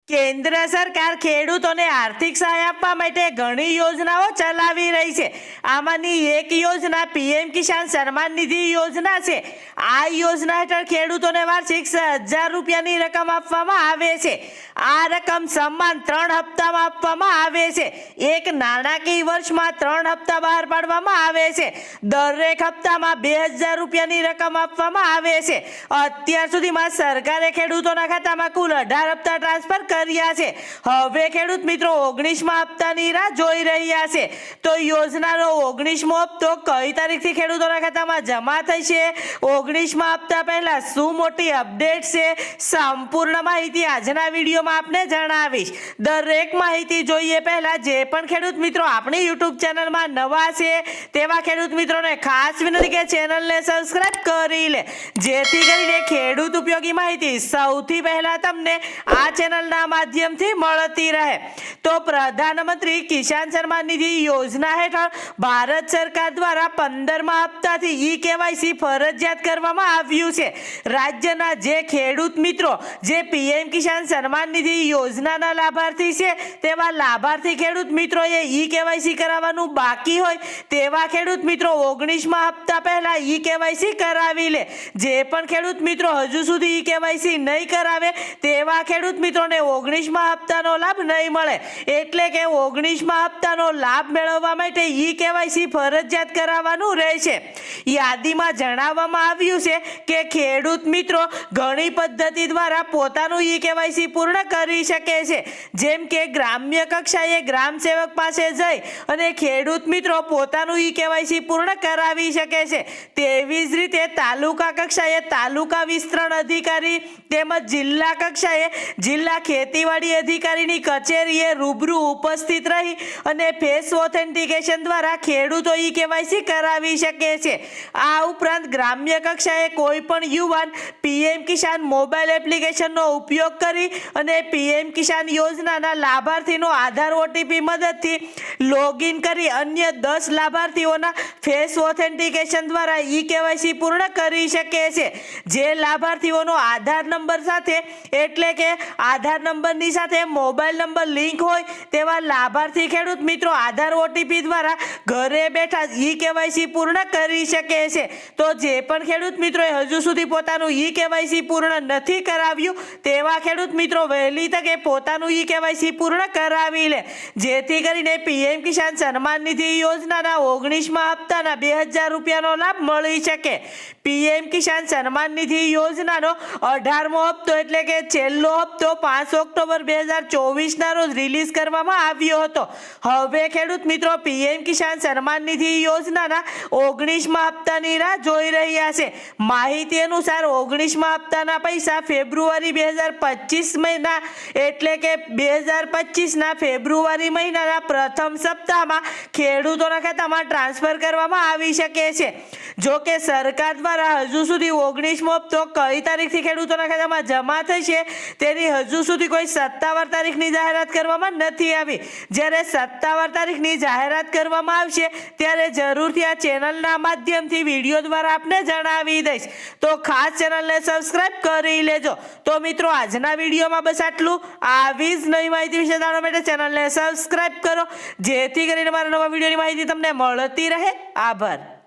કેન્દ્ર સરકાર ખેડૂતોને આર્થિક સહાય આપવા માટે ઘણી યોજનાઓ ચલાવી રહી છે। આમાંની એક યોજના પીએમ કિસાન સન્માન નિધિ યોજના છે। આ યોજના હેઠળ ખેડૂતોને વાર્ષિક 6,000 રૂપિયાની રકમ આપવામાં આવે છે। આ રકમ સમાન 3 હપ્તામાં આપવામાં આવે છે। એક નાણાકીય વર્ષમાં 3 હપ્તા બહાર પાડવામાં આવે છે। દરેક હપ્તામાં 2,000 રૂપિયાની રકમ આપવામાં આવે છે। અત્યાર સુધીમાં સરકારે ખેડૂતોના ખાતામાં કુલ 18 હપ્તા ટ્રાન્સફર કર્યા છે। હવે ખેડૂત મિત્રો 19મા હપ્તાની રાહ જોઈ રહ્યા છે। તો યોજનાનો 19મો હપ્તો કઈ તારીખથી ખેડૂતોના ખાતામાં જમા થશે, 19મા હપ્તા પહેલા શું મોટી અપડેટ છે, સંપૂર્ણ માહિતી આજના વિડીયોમાં આપને જણાવીશ। દરેક માહિતી જોઈએ પહેલા જે પણ ખેડૂત મિત્રો આપણી YouTube ચેનલમાં નવા છે તેવા ખેડૂત મિત્રોને ખાસ વિનંતી કે ચેનલને સબસ્ક્રાઇબ કરી લે, જેથી કરીને ખેડૂત ઉપયોગી માહિતી સૌથી પહેલા તમને આ ચેનલના માધ્યમથી મળતી રહે। તો પ્રધાનમંત્રી કિસાન સન્માન નિધિ યોજના હેઠળ ભારત સરકાર દ્વારા 15મા હપ્તાથી ઈ-કેવાયસી ફરજિયાત કરવામાં આવ્યું છે। રાજ્યના જે ખેડૂત મિત્રો જે પીએમ કિસાન સન્માન નિધિ યોજનાના લાભાર્થી છે તેવા લાભાર્થી ખેડૂત મિત્રોએ ઈ-કેવાયસી કરાવવાનું બાકી હોય તેવા ખેડૂત મિત્રો 19મા હપ્તા પહેલા ઈ-કેવાયસી કરાવી લે। જે પણ ખેડૂત મિત્રો હજુ સુધી ઈ-કેવાયસી નહીં કરાવે તેવા ખેડૂત મિત્રોને 19મા હપ્તાનો લાભ નહીં મળે। એટલે કે 19મા હપ્તાનો લાભ મેળવવા માટે ઈ-કેવાયસી ફરજિયાત કરાવવાનું રહેશે। યાદીમાં જણાવવામાં આવ્યું છે કે ખેડૂત મિત્રો ઘણી પદ્ધતિ દ્વારા પોતાનું ઈ-કેવાયસી પૂર્ણ કરી શકે છે, જેમ કે ગ્રામ્ય કક્ષાએ ગ્રામ સેવક પાસે જઈ અને ખેડૂત મિત્રો પોતાનું ઈ-કેવાયસી પૂર્ણ કરાવી શકે છે। તેવી જ રીતે તાલુકા કક્ષાએ તાલુકા વિસ્તરણ અધિકારી તેમજ જિલ્લા કક્ષાએ જિલ્લા ખેતીવાડી અધિકારીની કચેરીએ રૂબરૂ ઉપસ્થિત રહી અને ફેસ ઓથેન્ટિકેશન દ્વારા ખેડૂતો ઈ-કેવાયસી કરાવી શકે છે। આ ઉપરાંત ગ્રામ્ય કક્ષાએ કોઈ પણ યુવાન પીએમ કિસાન મોબાઈલ એપ્લિકેશનનો ઉપયોગ કરી અને પીએમ કિસાન યોજનાના લાભાર્થીનો આધાર ઓટીપી મદદથી લોગિન કરી અન્ય 10 લાભાર્થીઓના ફેસ ઓથેન્ટિકેશન દ્વારા ઈ-કેવાયસી પૂર્ણ કરી શકે છે। જે લાભાર્થીઓનો આધાર નંબર સાથે એટલે કે આધાર નંબરની સાથે મોબાઈલ નંબર લિંક હોય તેવા લાભાર્થી ખેડૂત મિત્રો આધાર ઓટીપી દ્વારા ઘરે બેઠા ઈ-કેવાયસી પૂર્ણ કરી શકે છે। તો જે પણ ખેડૂત મિત્રોએ હજુ સુધી પોતાનું ઈ-કેવાયસી પૂર્ણ નથી કરાવ્યું તેવા ખેડૂત મિત્રો વહેલી તકે પોતાનું ઈ-કેવાયસી પૂર્ણ કરાવી લે, જેથી કરીને પીએમ કિસાન સન્માન નિધિ યોજનાના 19મા હપ્તાના 2,000 રૂપિયાનો લાભ મળી શકે। પીએમ કિસાન સન્માન નિધિ યોજનાનો 18મો હપ્તો એટલે કે છેલ્લો હપ્તો 5 ઓક્ટોબર 2024ના રોજ રિલીઝ કરવામાં આવ્યો હતો। હવે ખેડૂત મિત્રો પીએમ કિસાન સન્માન નિધિ યોજનાના 19મા હપ્તાની રાહ જોઈ રહ્યા છે। માહિતી અનુસાર 19મા હપ્તાના પૈસા ફેબ્રુઆરી 2025 મહિના એટલે કે 2025ના ફેબ્રુઆરી મહિનાના પ્રથમ સપ્તાહમાં ખેડૂતોના ખાતામાં ટ્રાન્સફર કરવામાં આવી શકે છે। જો કે સરકાર દ્વારા હજુ સુધી 19મો હપ્તો કઈ તારીખથી ખેડૂતોના ખાતામાં જમા થશે તેની હજુ સુધી કોઈ સત્તાવાર તારીખની જાહેરાત કરવામાં નથી આવી। જ્યારે સત્તાવાર તારીખની જાહેરાત કરવામાં આવશે ત્યારે જરૂરથી આ ચેનલના માધ્યમથી વિડીયો દ્વારા આપને જણાવી દઈશ। તો ખાસ ચેનલને સબસ્ક્રાઇબ કરી લેજો। તો મિત્રો આજના વિડીયોમાં બસ આટલું। આવી જ નવી માહિતી વિશે જાણવા માટે ચેનલને સબસ્ક્રાઇબ કરો, જેથી કરીને મારા નવા વિડીયોની માહિતી તમને મળતી રહે। આભાર।